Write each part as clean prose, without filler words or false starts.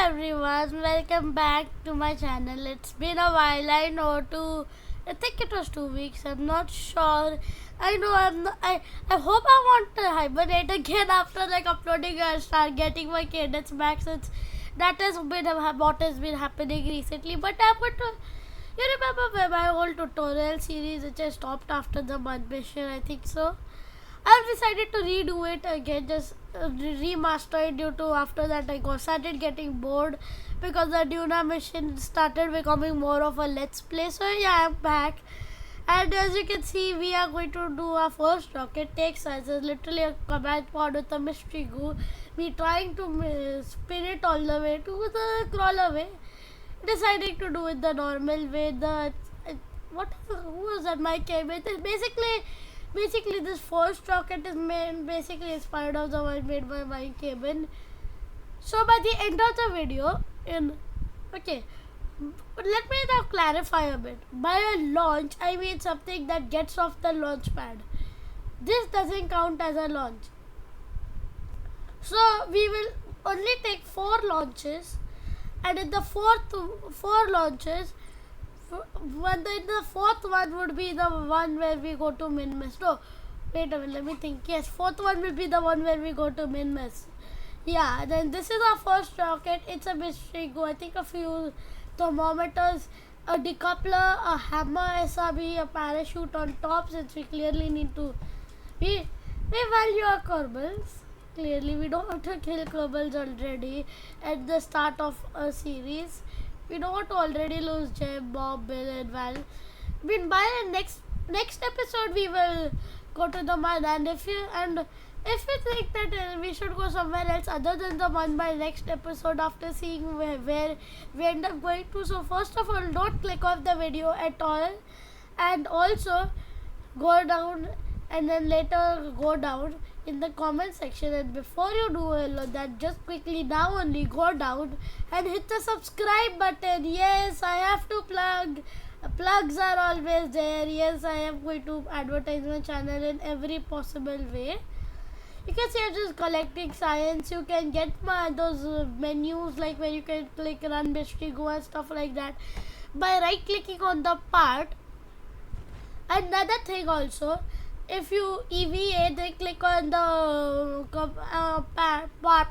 everyone, welcome back to my channel. It's been a while. I think it was 2 weeks. I'm not sure. I know I'm not, I hope I want to hibernate again after uploading and start getting my cadence back, since that has been what has been happening recently. But I'm going to, you remember my whole tutorial series which I stopped after the mud mission, I think so. I've decided to redo it again, just remaster it, due to after that I started getting bored because the Duna mission started becoming more of a let's play. So yeah, I'm back, and as you can see, we are going to do our first rocket. Takes us literally a command pod with a mystery goo. We trying to spin it all the way to the crawler way, deciding to do it the normal way. Who was that? My cabin. Basically, this first rocket is basically inspired of the one made by my cabin. So by the end of the video, okay, let me now clarify a bit. By a launch, I mean something that gets off the launch pad. This doesn't count as a launch. So we will only take 4 launches, and in the four launches, the fourth one would be the one where we go to Minmus. No, wait a minute, let me think. Yes, fourth one will be the one where we go to Minmus. Yeah, then this is our first rocket. It's a mystery go. I think a few thermometers, a decoupler, a hammer, SRB, a parachute on top, since we clearly need to. We value our Kerbals. Clearly, we don't want to kill Kerbals already at the start of a series. We don't want to already lose Jem, Bob, Bill, and Val. By the next episode, we will go to the mud, and if you think that we should go somewhere else other than the mud by next episode, after seeing where we end up going to, so first of all, don't click off the video at all, and also go down, and then later go down in the comment section, and before you do that, just quickly now only go down and hit the subscribe button. Yes, I have to plug. Plugs are always there. Yes, I am going to advertise my channel in every possible way. You can see I'm just collecting science. You can get those menus, like where you can click run mystery go and stuff like that by right clicking on the part. Another thing also, if you EVA, then click on the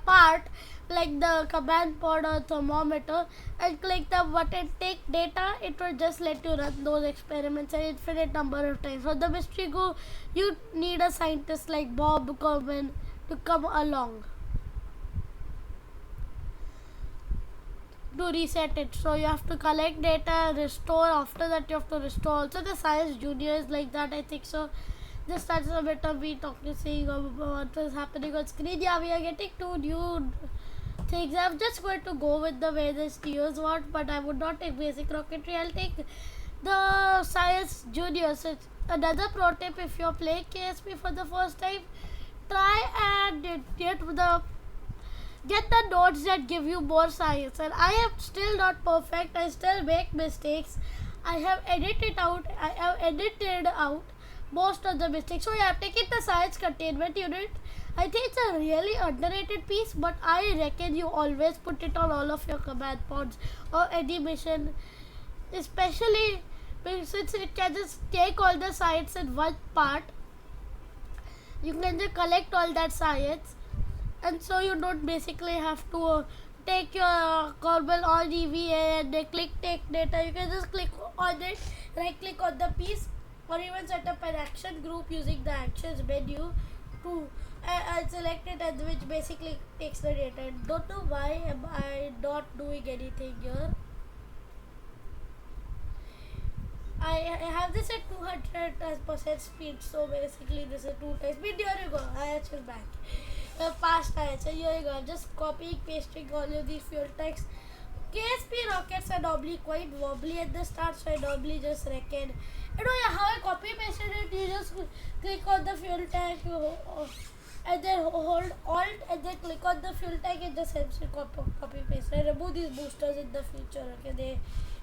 part like the command pod or thermometer, and click the button take data. It will just let you run those experiments an infinite number of times. For the mystery go, you need a scientist like Bob Corbin to come along to reset it. So you have to collect data, restore. After that, you have to restore. Also, the science junior is like that, I think so. This starts a bit of me seeing what is happening on screen. Yeah, we are getting 2 new things. I'm just going to go with the way the steers want, but I would not take basic rocketry. I'll take the science junior. So another pro tip: if you're playing KSP for the first time, try and get the nodes that give you more science. And I am still not perfect. I still make mistakes. I have edited out most of the mistakes. So yeah, I've taken the science containment unit. I think it's a really underrated piece, but I reckon you always put it on all of your command pods or any mission, especially since it can just take all the science in one part. You can just collect all that science, and so you don't basically have to take your Kerbal on EVA and click take data. You can just click on it, right click on the piece, or even set up an action group using the actions menu to select it, and which basically takes the data. Don't know why am I not doing anything here. I have this at 200% speed, so basically this is 2 times speed. Here you go, I actually back. Fast answer, here you go. I'm just copying, pasting all of these fuel tanks. KSP rockets are normally quite wobbly at the start, so I normally just reckon. You know how I copy pasted it, you just click on the fuel tank and then hold Alt and then click on the fuel tank, and just helps you copy paste. I remove these boosters in the future, okay?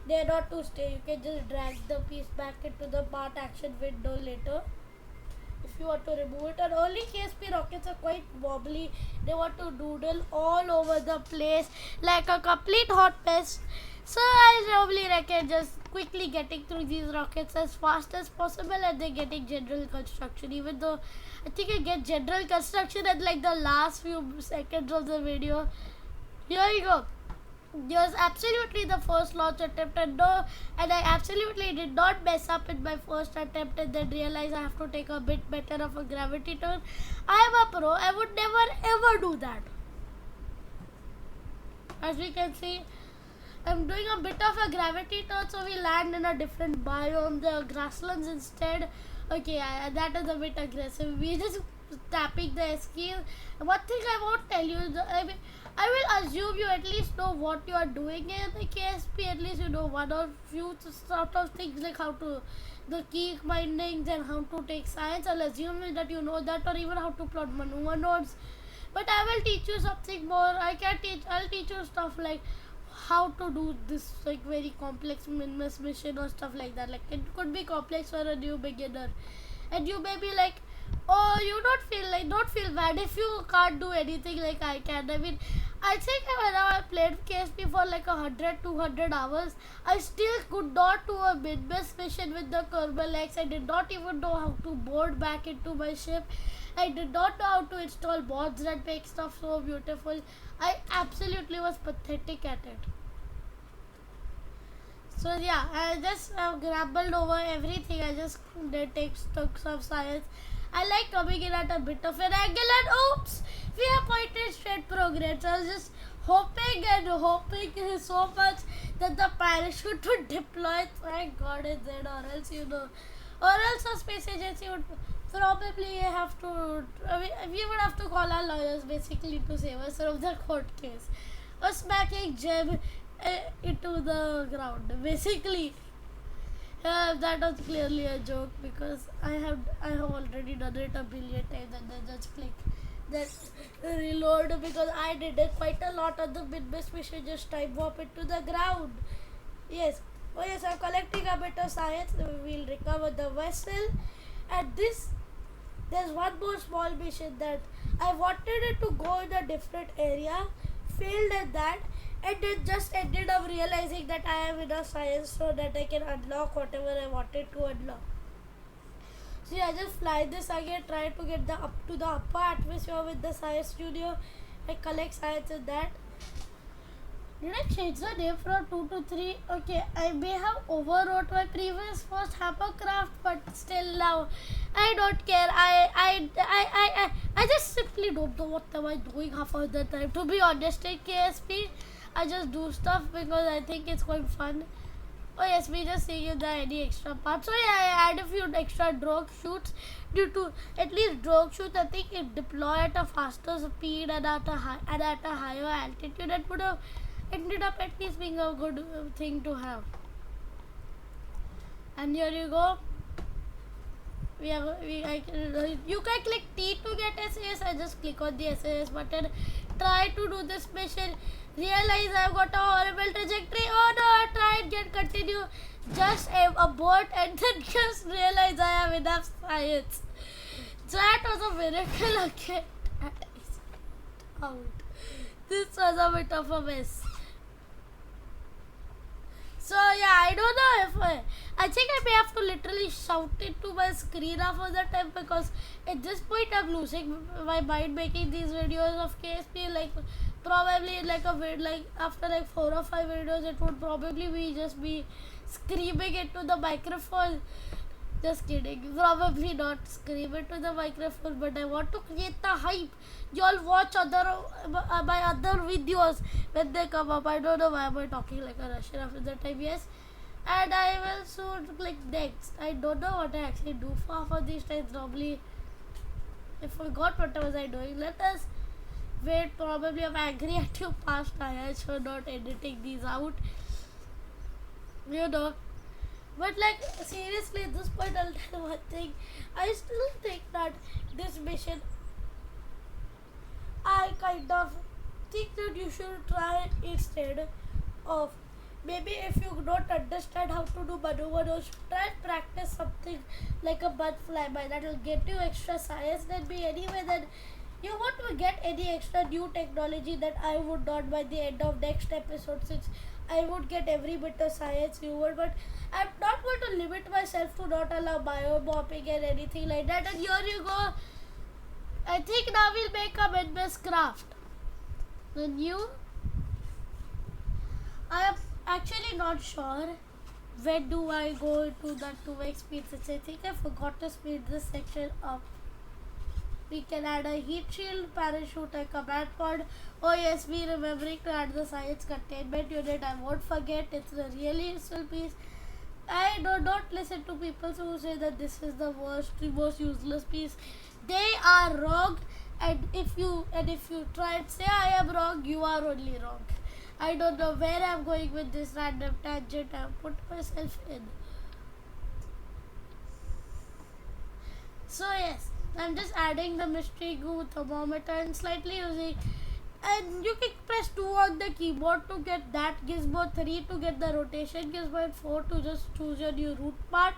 They are not to stay. You can just drag the piece back into the part action window later if if you want to remove it. And early KSP rockets are quite wobbly. They want to doodle all over the place like a complete hot mess. So I probably reckon just quickly getting through these rockets as fast as possible and then getting general construction. Even though I think I get general construction at like the last few seconds of the video. Here you go. Yes, absolutely the first launch attempt, and I absolutely did not mess up in my first attempt and then realize I have to take a bit better of a gravity turn. I am a pro. I would never ever do that. As we can see, I'm doing a bit of a gravity turn, so we land in a different biome, the grasslands instead. Okay, that is a bit aggressive. We just tapping the escape. One thing I won't tell you, I will assume you at least know what you are doing in the KSP. At least you know one or few sort of things like how to the key bindings and how to take science. I'll assume that you know that, or even how to plot maneuver nodes. But I will teach you something more. I'll teach you stuff like how to do this like very complex Minmus mission or stuff like that. Like it could be complex for a new beginner, and you may be like, oh, you don't feel bad if you can't do anything like I can. I mean, I think when I played KSP for like 100-200 hours, I still could not do a Minmus mission with the Kerbal X. I did not even know how to board back into my ship. I did not know how to install mods that make stuff so beautiful. I absolutely was pathetic at it. So yeah, I just grappled over everything. I just took some science. I like coming in at a bit of an angle, and oops, we have pointed straight progress. I was just hoping and hoping so much that the parachute would deploy. Thank God it did, or else a space agency would probably have to, we would have to call our lawyers basically to save us from the court case. A smacking gem into the ground, basically. That was clearly a joke because I have already done it a billion times and then just click that reload because I did it quite a lot on the Minmus mission, just time warp it to the ground. Yes. Oh yes, I'm collecting a bit of science. We'll recover the vessel, and there's one more small mission that I wanted it to go in a different area, failed at that, and then just ended up realizing that I am in a science so that I can unlock whatever I wanted to unlock. So yeah, just fly this again, try to get up to the upper atmosphere with the science studio. I collect science in that. Did I change the name from 2 to 3? Okay, I may have overwrote my previous first Hammercraft, but still now I don't care. I just simply don't know what am I doing half of the time. To be honest, in KSP, I just do stuff because I think it's quite fun. Oh yes, we just see if there are any extra parts. So yeah, I add a few extra drogue shoots due to at least drogue shoots. I think it deploy at a faster speed and at a higher altitude. That would have ended up at least being a good thing to have. And here you go. You can click T to get SAS. I just click on the SAS button. Try to do this mission. Realize I've got a horrible trajectory. Oh no, I try and get continue. Just abort and then just realize I have enough science. That was a miracle again. Out. This was a bit of a mess. So yeah, I don't know if I think I may have to literally shout it to my screen half of the time because at this point I'm losing my mind making these videos of KSP. Like probably like after like 4 or 5 videos it would probably be just be screaming into the microphone. Just kidding, probably not scream into the microphone, but I want to create the hype. Y'all watch my other videos when they come up. I don't know why am I talking like a Russian after that time. Yes, and I will soon click next. I don't know what I actually do for half of these times. Normally I forgot what was I doing. Let us wait. Probably I'm angry at you past IH for not editing these out, but like seriously at this point I'll tell one thing. I still think that this mission, I kind of think that you should try instead of maybe if you don't understand how to do maneuvers, try and practice something like a mud flyby that will get you extra science. Then be anyway, then you won't get any extra new technology that I would not by the end of next episode, since I would get every bit of science you would. But I'm not going to limit myself to not allow biomopping and anything like that. And here you go. I think now we'll make a Minmus craft. The new. I am actually not sure when do I go to the 2x speed, since I think I forgot to speed this section up. We can add a heat shield, parachute, a command pod. Oh yes, we remembering to add the science containment unit. I won't forget. It's a really useful piece. I do not listen to people who say that this is the worst, the most useless piece. They are wrong, and if you try and say I am wrong, you are only wrong. I don't know where I'm going with this random tangent I've put myself in. So yes, I'm just adding the mystery goo thermometer and slightly using, and you can press 2 on the keyboard to get that gizmo, 3 to get the rotation gizmo, and 4 to just choose your new root part.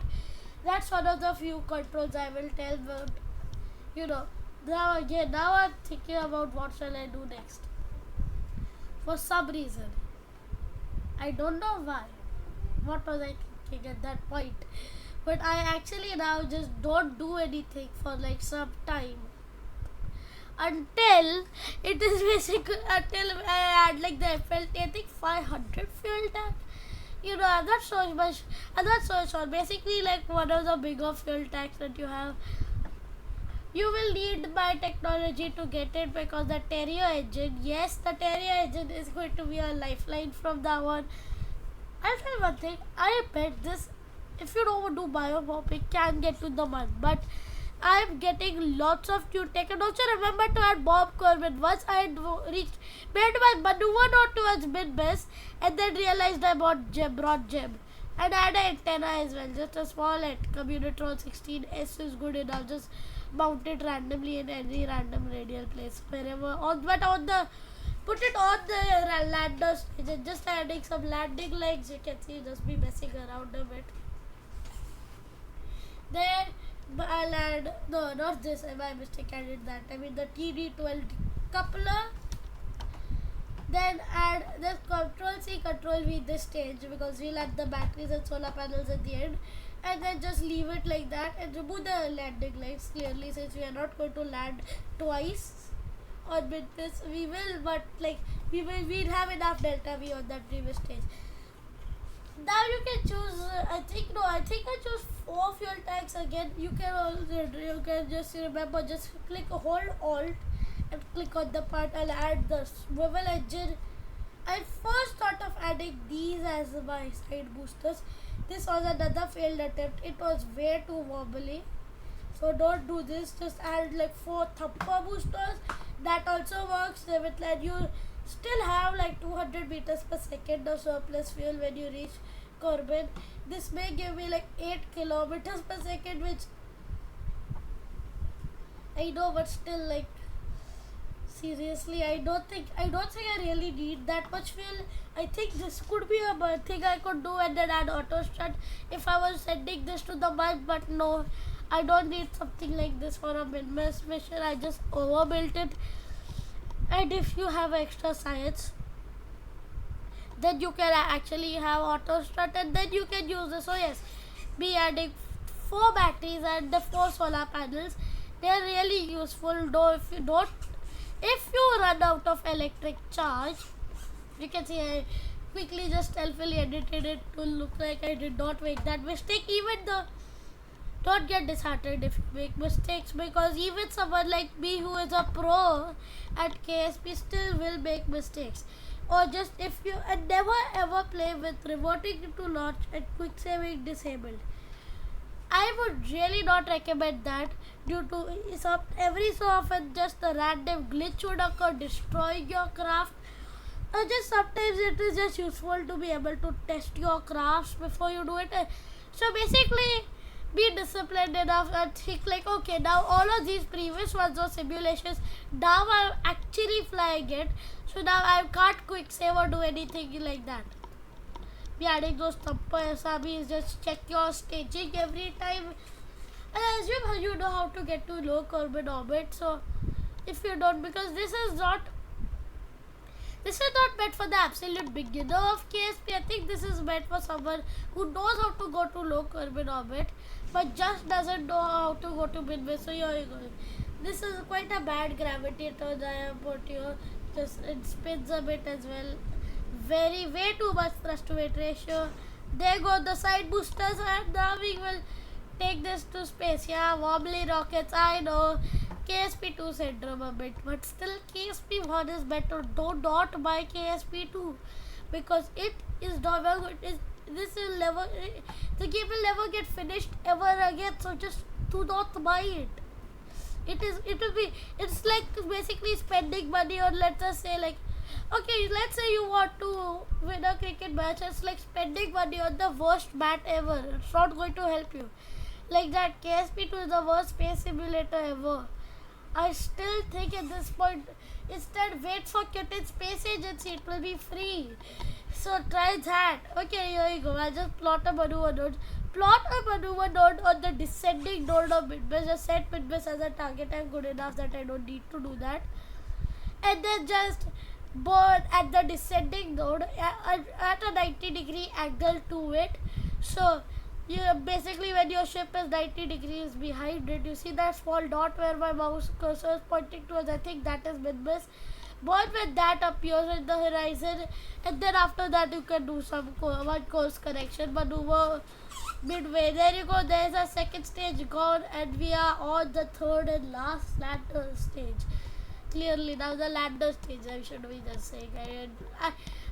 That's one of the few controls I will tell, but now I'm thinking about what shall I do next. For some reason, I don't know why. What was I thinking at that point? But I actually now just don't do anything for like some time until it is basically until I add like the FLT, I think 500 fuel tank. I'm not so much. I'm not so sure. Basically, like one of the bigger fuel tanks that you have. You will need biotechnology to get it, because the Terrier engine, yes, the Terrier engine is going to be a lifeline from now on. I'll tell you one thing, I bet this, if you don't do biomopping, can get to the mud, but I'm getting lots of new tech. And also remember to add Bob Corbin. Once I made my maneuver note towards Minmus, and then realized I brought Jeb. And add an antenna as well, just a small Commutron 16S is good enough. Just mount it randomly in any random radial place, wherever, put it on the lander stage, and just adding some landing legs. You can see, just be messing around a bit. Then I'll add, no, not this, my mistake, I did that. I mean the TD12 coupler. Then add the Control-C, Control-V this stage, because we'll add the batteries and solar panels at the end. And then just leave it like that and remove the landing legs clearly, since we are not going to land twice on Minmus. We will, but like we'd have enough delta V on that previous stage. Now you can choose. I think I choose 4 fuel tanks again. You can just remember, just hold Alt and click on the part. I'll add the swivel engine. I first thought of adding these as my side boosters. This was another failed attempt. It was way too wobbly. So don't do this. Just add like 4 thumper boosters. That also works. With that, you still have like 200 meters per second of surplus fuel when you reach Corbin. This may give me like 8 kilometers per second, which I know, but still, like, seriously, I don't think I really need that much fuel. I think this could be a thing I could do and then add auto strut if I was sending this to the mud, but no, I don't need something like this for a Minmus mission. I just overbuilt it. And if you have extra science, then you can actually have auto strut, and then you can use this. So yes, be adding 4 batteries and the 4 solar panels. They are really useful, though if you run out of electric charge, you can see I quickly just stealthily edited it to look like I did not make that mistake. Don't get disheartened if you make mistakes, because even someone like me who is a pro at KSP still will make mistakes. Or just if you never ever play with reverting to launch and quick saving disabled. I would really not recommend that, due to every so often just a random glitch would occur, destroying your craft. Or just sometimes it is just useful to be able to test your crafts before you do it. So basically, be disciplined enough and think like, okay, now all of these previous ones were simulations. Now I'm actually flying it. So now I can't quick save or do anything like that. be adding those thumper SRBs. Just check your staging every time. I assume you know how to get to low Kerbin orbit. So if you don't, because this is not meant for the absolute beginner of KSP. I think this is meant for someone who knows how to go to low Kerbin orbit but just doesn't know how to go to Minmus. So here you go. This is quite a bad gravity turn I have put here. Just it spins a bit as well. Way too much thrust to weight ratio. There go the side boosters, and now we will take this to space. Yeah, wobbly rockets, I know. KSP2 syndrome a bit, but still KSP1 is better. Do not buy KSP2 because it is never good. This will never, the game will never get finished ever again. So just do not buy it. It's like basically spending money on, let's just say, like, okay, let's say you want to win a cricket match. It's like spending money on the worst bat ever. It's not going to help you. Like that, KSP2 is the worst space simulator ever. I still think at this point, instead wait for Kitten Space Agency. It will be free. So try that. Okay, here you go. I'll just plot a maneuver node. Plot a maneuver node on the descending node of Minmus. Just set Minmus as a target. I'm good enough that I don't need to do that. And then just burn at the descending node at a 90-degree angle to it. So basically when your ship is 90 degrees behind it, you see that small dot where my mouse cursor is pointing towards. I think that is Minmus. Burn when that appears in the horizon, and then after that you can do some one course correction maneuver midway. There you go. There is a second stage gone, and we are on the third and last lander stage. Clearly now the lander stage, I should be just saying.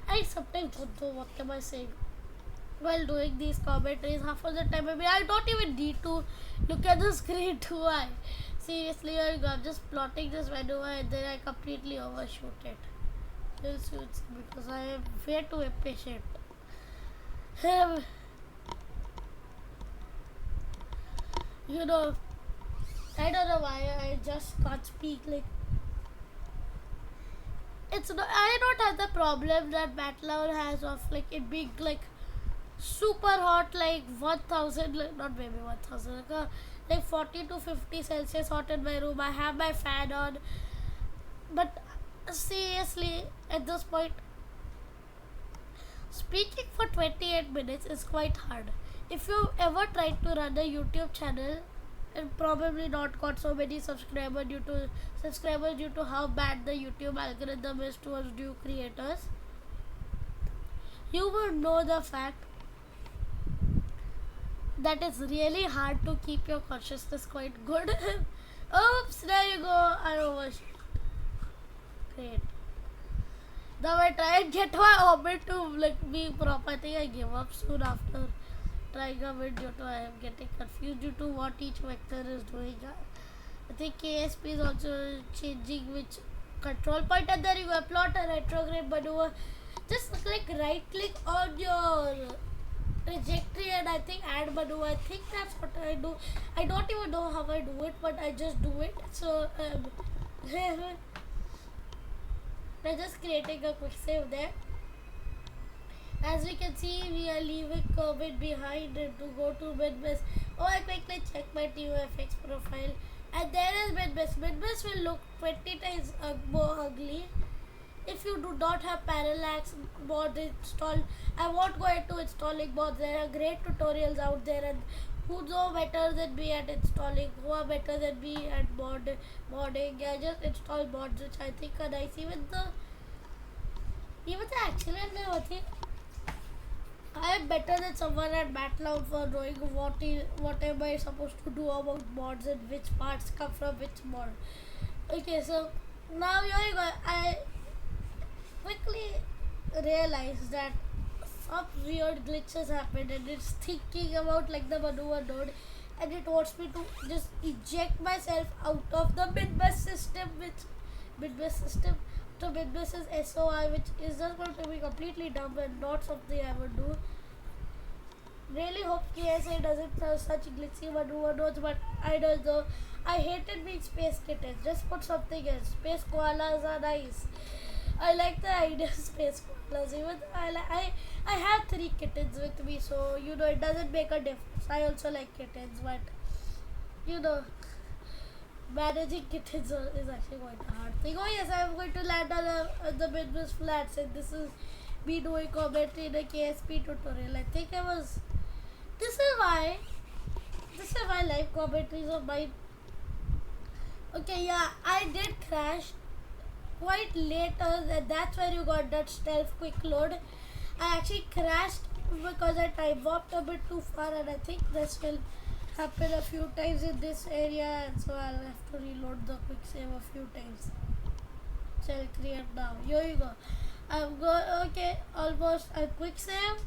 I sometimes don't know what am I saying while doing these commentaries. Half of the time I don't even need to look at the screen, do I? Seriously, I'm just plotting this maneuver and then I completely overshoot it. Because I am way too impatient. You know, I don't know why I just can't speak. Like, it's not, I don't have the problem that Battler has of like it being like super hot, like 1000, like, not maybe 1000, like 40 to 50 Celsius hot in my room. I have my fan on, but seriously, at this point, speaking for 28 minutes is quite hard. If you ever tried to run a YouTube channel and probably not got so many subscribers due to how bad the YouTube algorithm is towards new creators, you will know the fact that it's really hard to keep your consciousness quite good. Oops, there you go. I overshot. Great. Now I try and get my orbit to like be proper. I think I gave up soon after trying a bit due to I am getting confused due to what each vector is doing. I think KSP is also changing which control point, and there you go. Plot a retrograde maneuver. Just click right click on your trajectory and I think add maneuver. I think that's what I do. I don't even know how I do it, but I just do it. So I'm just creating a quick save there. As we can see, we are leaving Kerbin behind to go to Minmus. Oh, I quickly check my TUFX profile, and there is Minmus. Minmus will look 20 times more ugly if you do not have parallax mod installed. I won't go into installing mods. There are great tutorials out there, and who know better than me at installing, who are better than me at modding. I just install mods which I think are nice. Even the actually I am better than someone at MATLAB for knowing what am I supposed to do about mods and which parts come from which mod. Okay, so now here you go. I quickly realized that some weird glitches happened, and it's thinking about like the maneuver node, and it wants me to just eject myself out of the Minmus system, to Minmus's SOI, which is just going to be completely dumb and not something I would do. Really hope KSA doesn't have such glitchy maneuver nodes, but I don't know. I hated being space kittens. Just put something else. Space koalas are nice. I like the idea of space koalas. Even I have 3 kittens with me, so it doesn't make a difference. I also like kittens, but you know managing kittens is actually quite a hard thing. Oh yes, I'm going to land on the Minmus flats, and this is me doing commentary in a KSP tutorial. I think I was. This is why. This is why live commentaries of mine. Okay, yeah, I did crash quite later, and that's where you got that stealth quick load. I actually crashed because I time warped a bit too far, and I think this will happen a few times in this area, and so I'll have to reload the quick save a few times. So I'll create now. Here you go. I'm go okay, almost a quick save,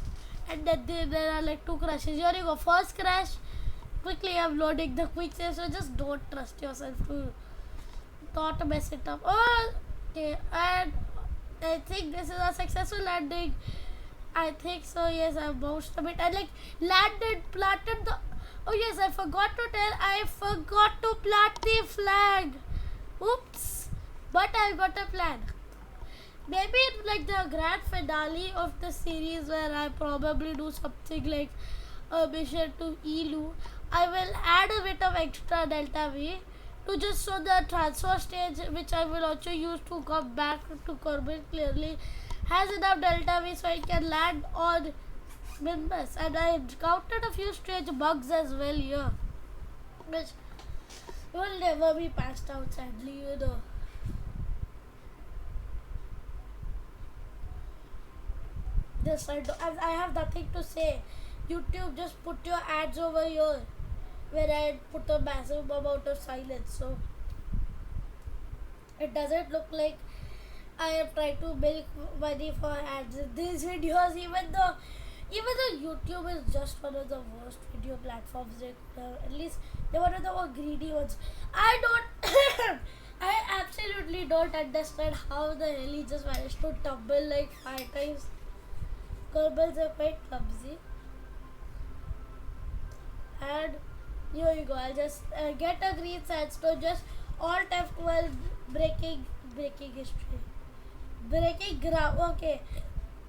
and then there are like 2 crashes. Here you go. First crash. Quickly I'm loading the quick save, so just don't trust yourself to not mess it up. Oh, okay, and I think this is a successful landing. I think so. Yes, I bounced a bit. I planted the. Oh yes, I forgot to tell. I forgot to plant the flag. Oops! But I got a plan. Maybe it's like the grand finale of the series where I probably do something like a mission to Elu. I will add a bit of extra Delta V to just show the transfer stage, which I will also use to come back to Corbin clearly has enough Delta V so I can land on Minmus. And I encountered a few strange bugs as well here, which will never be passed out, sadly. This I have nothing to say. YouTube, just put your ads over here where I put a massive amount of silence, so it doesn't look like I am trying to make money for ads in these videos, even though YouTube is just one of the worst video platforms. At least they're one of the more greedy ones. I absolutely don't understand how the hell he just managed to tumble like 5 times. Kerbals are quite clumsy. And here you go. I'll just get a green sandstone. Just Alt F12 breaking history. Breaking ground. Okay,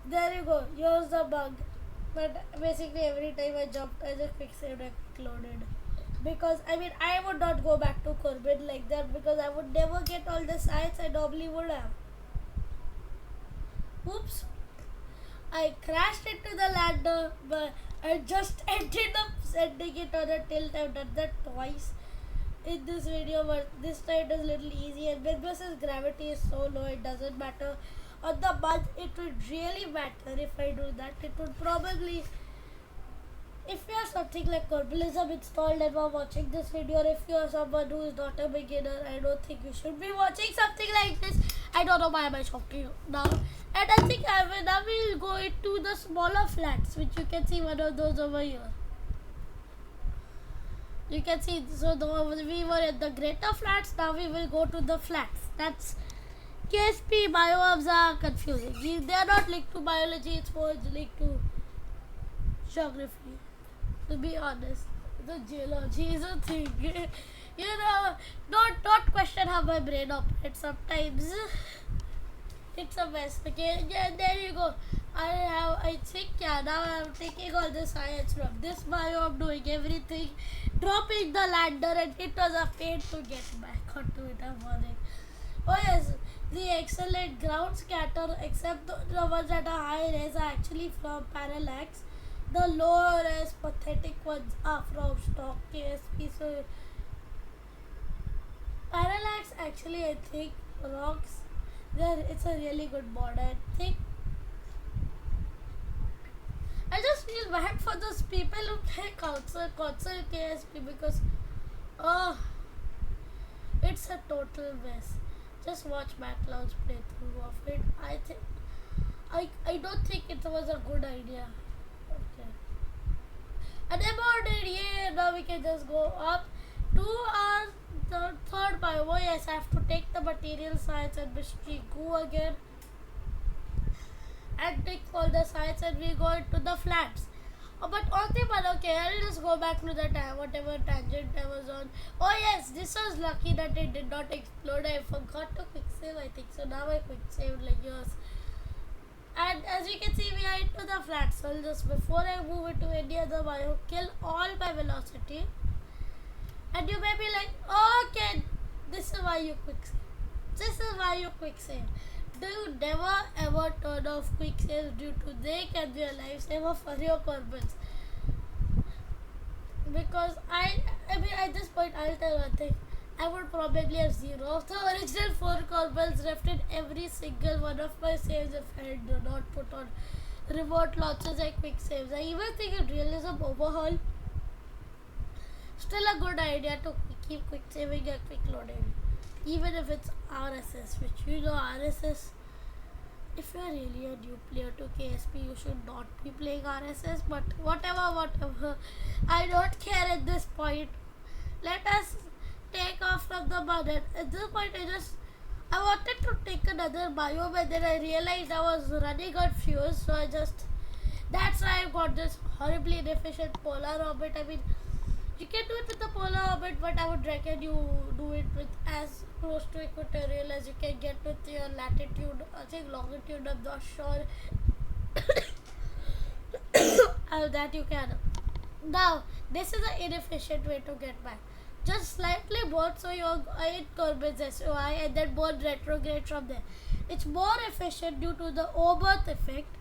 there you go. Here's the bug. But basically every time I jumped, I just quick saved and loaded. Because I would not go back to Corbin like that because I would never get all the sites I normally would have. Oops. I crashed into the lander, but I just ended up sending it on a tilt. I've done that twice in this video, but this time it is a little easy. And Minmus's gravity is so low, it doesn't matter. On the mud, it would really matter if I do that. It would probably, if you have something like Corbelism installed and are watching this video, or if you are someone who is not a beginner, I don't think you should be watching something like this. I don't know why am I talking now. And I think now we will go into the smaller flats, which you can see one of those over here. You can see, so we were at the greater flats, now we will go to the flats. That's KSP biomes are confusing. They are not linked to biology, it's more linked to geography. To be honest, the geology is a thing. Don't question how my brain operates sometimes. It's a mess. Okay, yeah, there you go. I think, now I'm taking all the science from this biome, doing everything, dropping the lander, and it was a pain to get back onto it. Oh yes, the excellent ground scatter, except the ones that are high res are actually from parallax. The lower res pathetic ones are from stock KSP. So parallax actually, I think, rocks. It's a really good mod. I think I just feel bad for those people who play console KSP because it's a total mess. Just watch MacLeod's playthrough of it. I don't think it was a good idea. Okay. And about it, yeah, now we can just go up to our third biome. Oh yes, I have to take the material science and mystery goo again and take all the sites, and we go into the flats. But okay, but okay, I'll just go back to the time, whatever tangent I was on. Oh yes, this was lucky that it did not explode. I forgot to quick save, I think. So now I quick saved like yours. And as you can see, we are into the flat. So just before I move it to any other bio, kill all by velocity. And you may be like, okay, this is why you quick save. This is why you quick save. Do you never ever turn off quick saves due to they can be a lifesaver for your corbins? Because I mean at this point I'll tell one thing. I would probably have 0 of the original 4 corbins left in every single one of my saves if I had not put on remote launches and quick saves. I even think in realism overhaul, still a good idea to keep quick saving and quick loading. Even if it's RSS, which you know RSS, if you're really a new player to KSP, you should not be playing RSS, but whatever, I don't care at this point. Let us take off from the burden. At this point, I wanted to take another biome, and then I realized I was running on fuel, so that's why I got this horribly inefficient polar orbit. I mean, you can do it with the polar orbit, but I would recommend you do it with as close to equatorial as you can get with your latitude. I think longitude, I'm not sure. That you can. Now, this is an inefficient way to get back. Just slightly board so your 8 corbins SOI and then board retrograde from there. It's more efficient due to the O-berth effect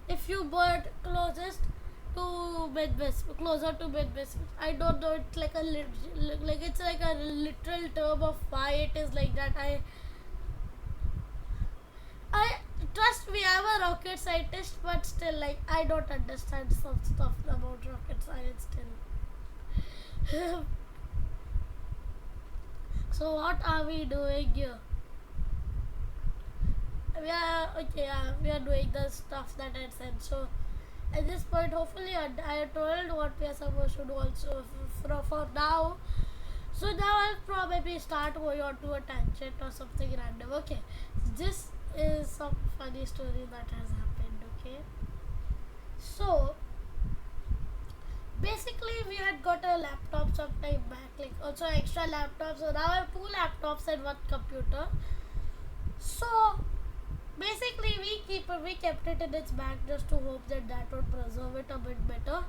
if you board closest to Minmus, closer to Minmus. I don't know, it's like it's like a literal term of why it is like that. I trust me, I'm a rocket scientist, but still, like, I don't understand some stuff about rocket science still. So what are we doing here? We are doing the stuff that I said. So at this point, hopefully I told what we are supposed to do also for now. So now I'll probably start going on to a tangent or something random. Okay, this is some funny story that has happened. Okay, so basically we had got a laptop some time back, like also extra laptops. So now I have 2 laptops and 1 computer. So basically we kept it in its bag just to hope that would preserve it a bit better.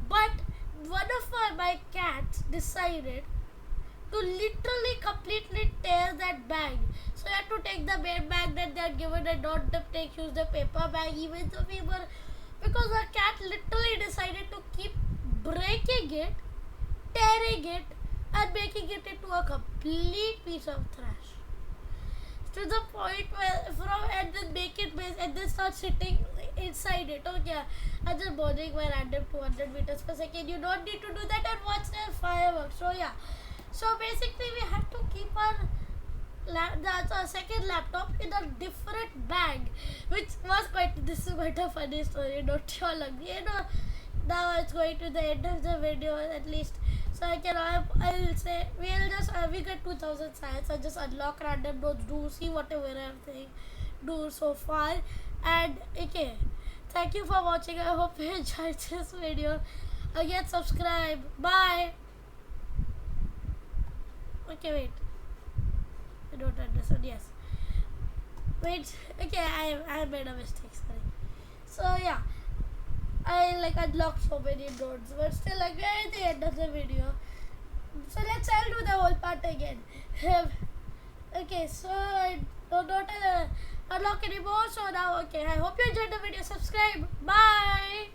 But one of my cats decided to literally completely tear that bag. So I had to take the main bag that they had given and not use the paper bag, even though because our cat literally decided to keep breaking it, tearing it, and making it into a complete piece of trash. To the point where and then start sitting inside it. Okay, I'm just burning my random 200 meters per second. You don't need to do that and watch the fireworks. So yeah. So basically we had to keep our second laptop in a different bag, which was this is quite a funny story, not your luck. Now it's going to the end of the video at least. So I'll say we get 2000 science. I just unlock random nodes, do see whatever everything do so far. And okay, thank you for watching. I hope you enjoyed this video. Again, subscribe. Bye. Okay, wait. I don't understand. Yes. Wait. Okay, I made a mistake. Sorry. So yeah, I unlocked so many nodes, but still we're at the end of the video. So I'll do the whole part again. Okay, so I don't unlock anymore. So now, okay, I hope you enjoyed the video. Subscribe. Bye.